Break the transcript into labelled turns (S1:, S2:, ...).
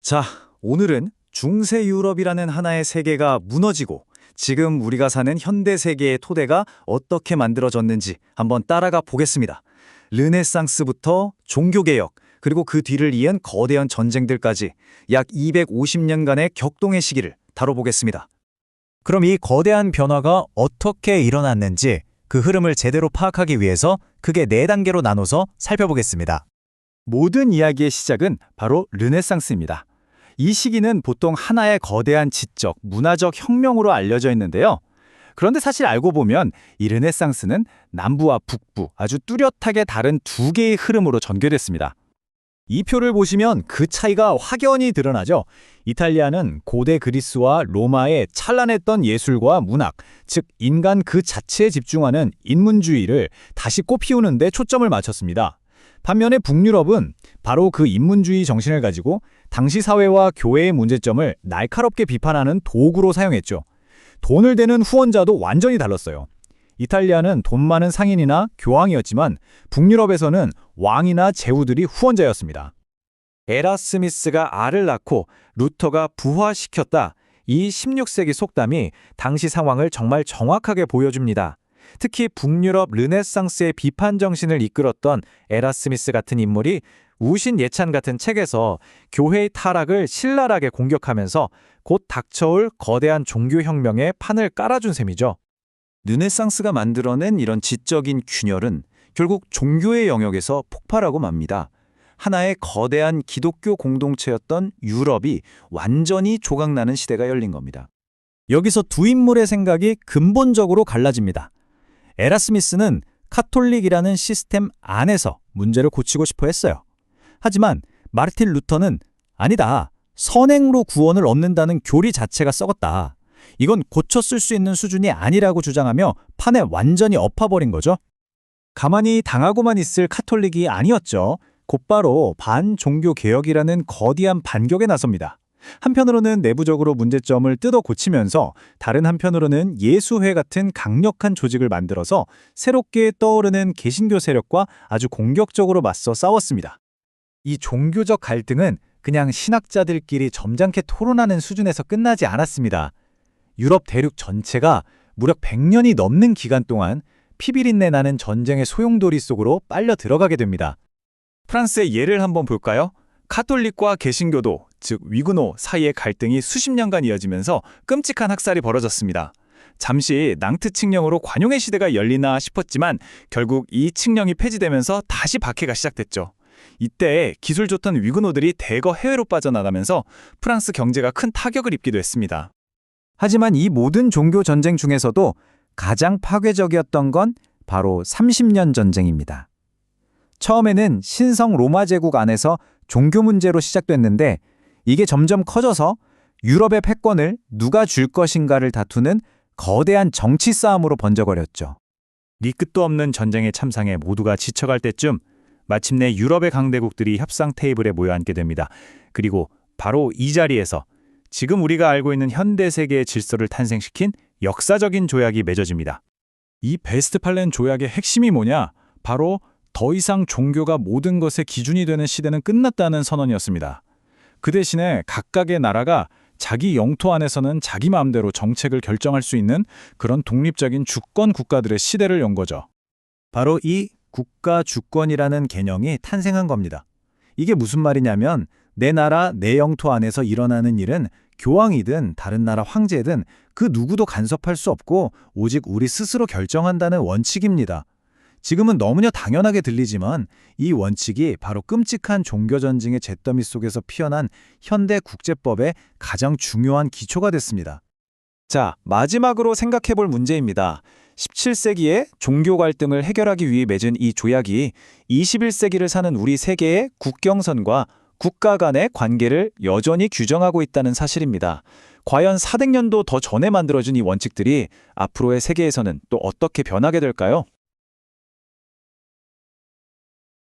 S1: 자, 오늘은 중세 유럽이라는 하나의 세계가 무너지고 지금 우리가 사는 현대 세계의 토대가 어떻게 만들어졌는지 한번 따라가 보겠습니다. 르네상스부터 종교개혁, 그리고 그 뒤를 이은 거대한 전쟁들까지 약 250년간의 격동의 시기를 다뤄보겠습니다.
S2: 그럼 이 거대한 변화가 어떻게 일어났는지 그 흐름을 제대로 파악하기 위해서 크게 4단계로 나눠서 살펴보겠습니다.
S1: 모든 이야기의 시작은 바로 르네상스입니다. 이 시기는 보통 하나의 거대한 지적, 문화적 혁명으로 알려져 있는데요. 그런데 사실 알고 보면 이 르네상스는 남부와 북부 아주 뚜렷하게 다른 두 개의 흐름으로 전개됐습니다.
S2: 이 표를 보시면 그 차이가 확연히 드러나죠. 이탈리아는 고대 그리스와 로마의 찬란했던 예술과 문학, 즉 인간 그 자체에 집중하는 인문주의를 다시 꽃피우는 데 초점을 맞췄습니다. 반면에 북유럽은 바로 그 인문주의 정신을 가지고 당시 사회와 교회의 문제점을 날카롭게 비판하는 도구로 사용했죠. 돈을 대는 후원자도 완전히 달랐어요. 이탈리아는 돈 많은 상인이나 교황이었지만 북유럽에서는 왕이나 제후들이 후원자였습니다.
S1: 에라스미스가 알을 낳고 루터가 부화시켰다. 이 16세기 속담이 당시 상황을 정말 정확하게 보여줍니다. 특히 북유럽 르네상스의 비판 정신을 이끌었던 에라스미스 같은 인물이 우신 예찬 같은 책에서 교회의 타락을 신랄하게 공격하면서 곧 닥쳐올 거대한 종교혁명의 판을 깔아준 셈이죠. 르네상스가 만들어낸 이런 지적인 균열은 결국 종교의 영역에서 폭발하고 맙니다. 하나의 거대한 기독교 공동체였던 유럽이 완전히 조각나는 시대가 열린 겁니다.
S2: 여기서 두 인물의 생각이 근본적으로 갈라집니다. 에라스미스는 카톨릭이라는 시스템 안에서 문제를 고치고 싶어 했어요. 하지만 마르틴 루터는 아니다. 선행으로 구원을 얻는다는 교리 자체가 썩었다. 이건 고쳐 쓸 수 있는 수준이 아니라고 주장하며 판에 완전히 엎어버린 거죠.
S1: 가만히 당하고만 있을 카톨릭이 아니었죠. 곧바로 반종교개혁이라는 거대한 반격에 나섭니다. 한편으로는 내부적으로 문제점을 뜯어 고치면서 다른 한편으로는 예수회 같은 강력한 조직을 만들어서 새롭게 떠오르는 개신교 세력과 아주 공격적으로 맞서 싸웠습니다. 이 종교적 갈등은 그냥 신학자들끼리 점잖게 토론하는 수준에서 끝나지 않았습니다. 유럽 대륙 전체가 무려 100년이 넘는 기간 동안 피비린내 나는 전쟁의 소용돌이 속으로 빨려 들어가게 됩니다. 프랑스의 예를 한번 볼까요? 카톨릭과 개신교도, 즉 위구노 사이의 갈등이 수십 년간 이어지면서 끔찍한 학살이 벌어졌습니다. 잠시 낭트 칙령으로 관용의 시대가 열리나 싶었지만 결국 이 칙령이 폐지되면서 다시 박해가 시작됐죠. 이때 기술 좋던 위구노들이 대거 해외로 빠져나가면서 프랑스 경제가 큰 타격을 입기도 했습니다. 하지만 이 모든 종교 전쟁 중에서도 가장 파괴적이었던 건 바로 30년 전쟁입니다. 처음에는 신성 로마 제국 안에서 종교 문제로 시작됐는데 이게 점점 커져서 유럽의 패권을 누가 줄 것인가를 다투는 거대한 정치 싸움으로 번져버렸죠. 끝도 없는 전쟁의 참상에 모두가 지쳐갈 때쯤 마침내 유럽의 강대국들이 협상 테이블에 모여 앉게 됩니다. 그리고 바로 이 자리에서 지금 우리가 알고 있는 현대 세계의 질서를 탄생시킨 역사적인 조약이 맺어집니다. 이 베스트팔렌 조약의 핵심이 뭐냐? 바로 더 이상 종교가 모든 것의 기준이 되는 시대는 끝났다는 선언이었습니다. 그 대신에 각각의 나라가 자기 영토 안에서는 자기 마음대로 정책을 결정할 수 있는 그런 독립적인 주권 국가들의 시대를 연 거죠. 바로 이 국가 주권이라는 개념이 탄생한 겁니다. 이게 무슨 말이냐면 내 나라, 내 영토 안에서 일어나는 일은 교황이든 다른 나라 황제든 그 누구도 간섭할 수 없고 오직 우리 스스로 결정한다는 원칙입니다. 지금은 너무나 당연하게 들리지만 이 원칙이 바로 끔찍한 종교전쟁의 잿더미 속에서 피어난 현대 국제법의 가장 중요한 기초가 됐습니다. 자, 마지막으로 생각해볼 문제입니다. 17세기에 종교 갈등을 해결하기 위해 맺은 이 조약이 21세기를 사는 우리 세계의 국경선과 국가 간의 관계를 여전히 규정하고 있다는 사실입니다. 과연 400년도 더 전에 만들어진 이 원칙들이 앞으로의 세계에서는 또 어떻게 변하게 될까요?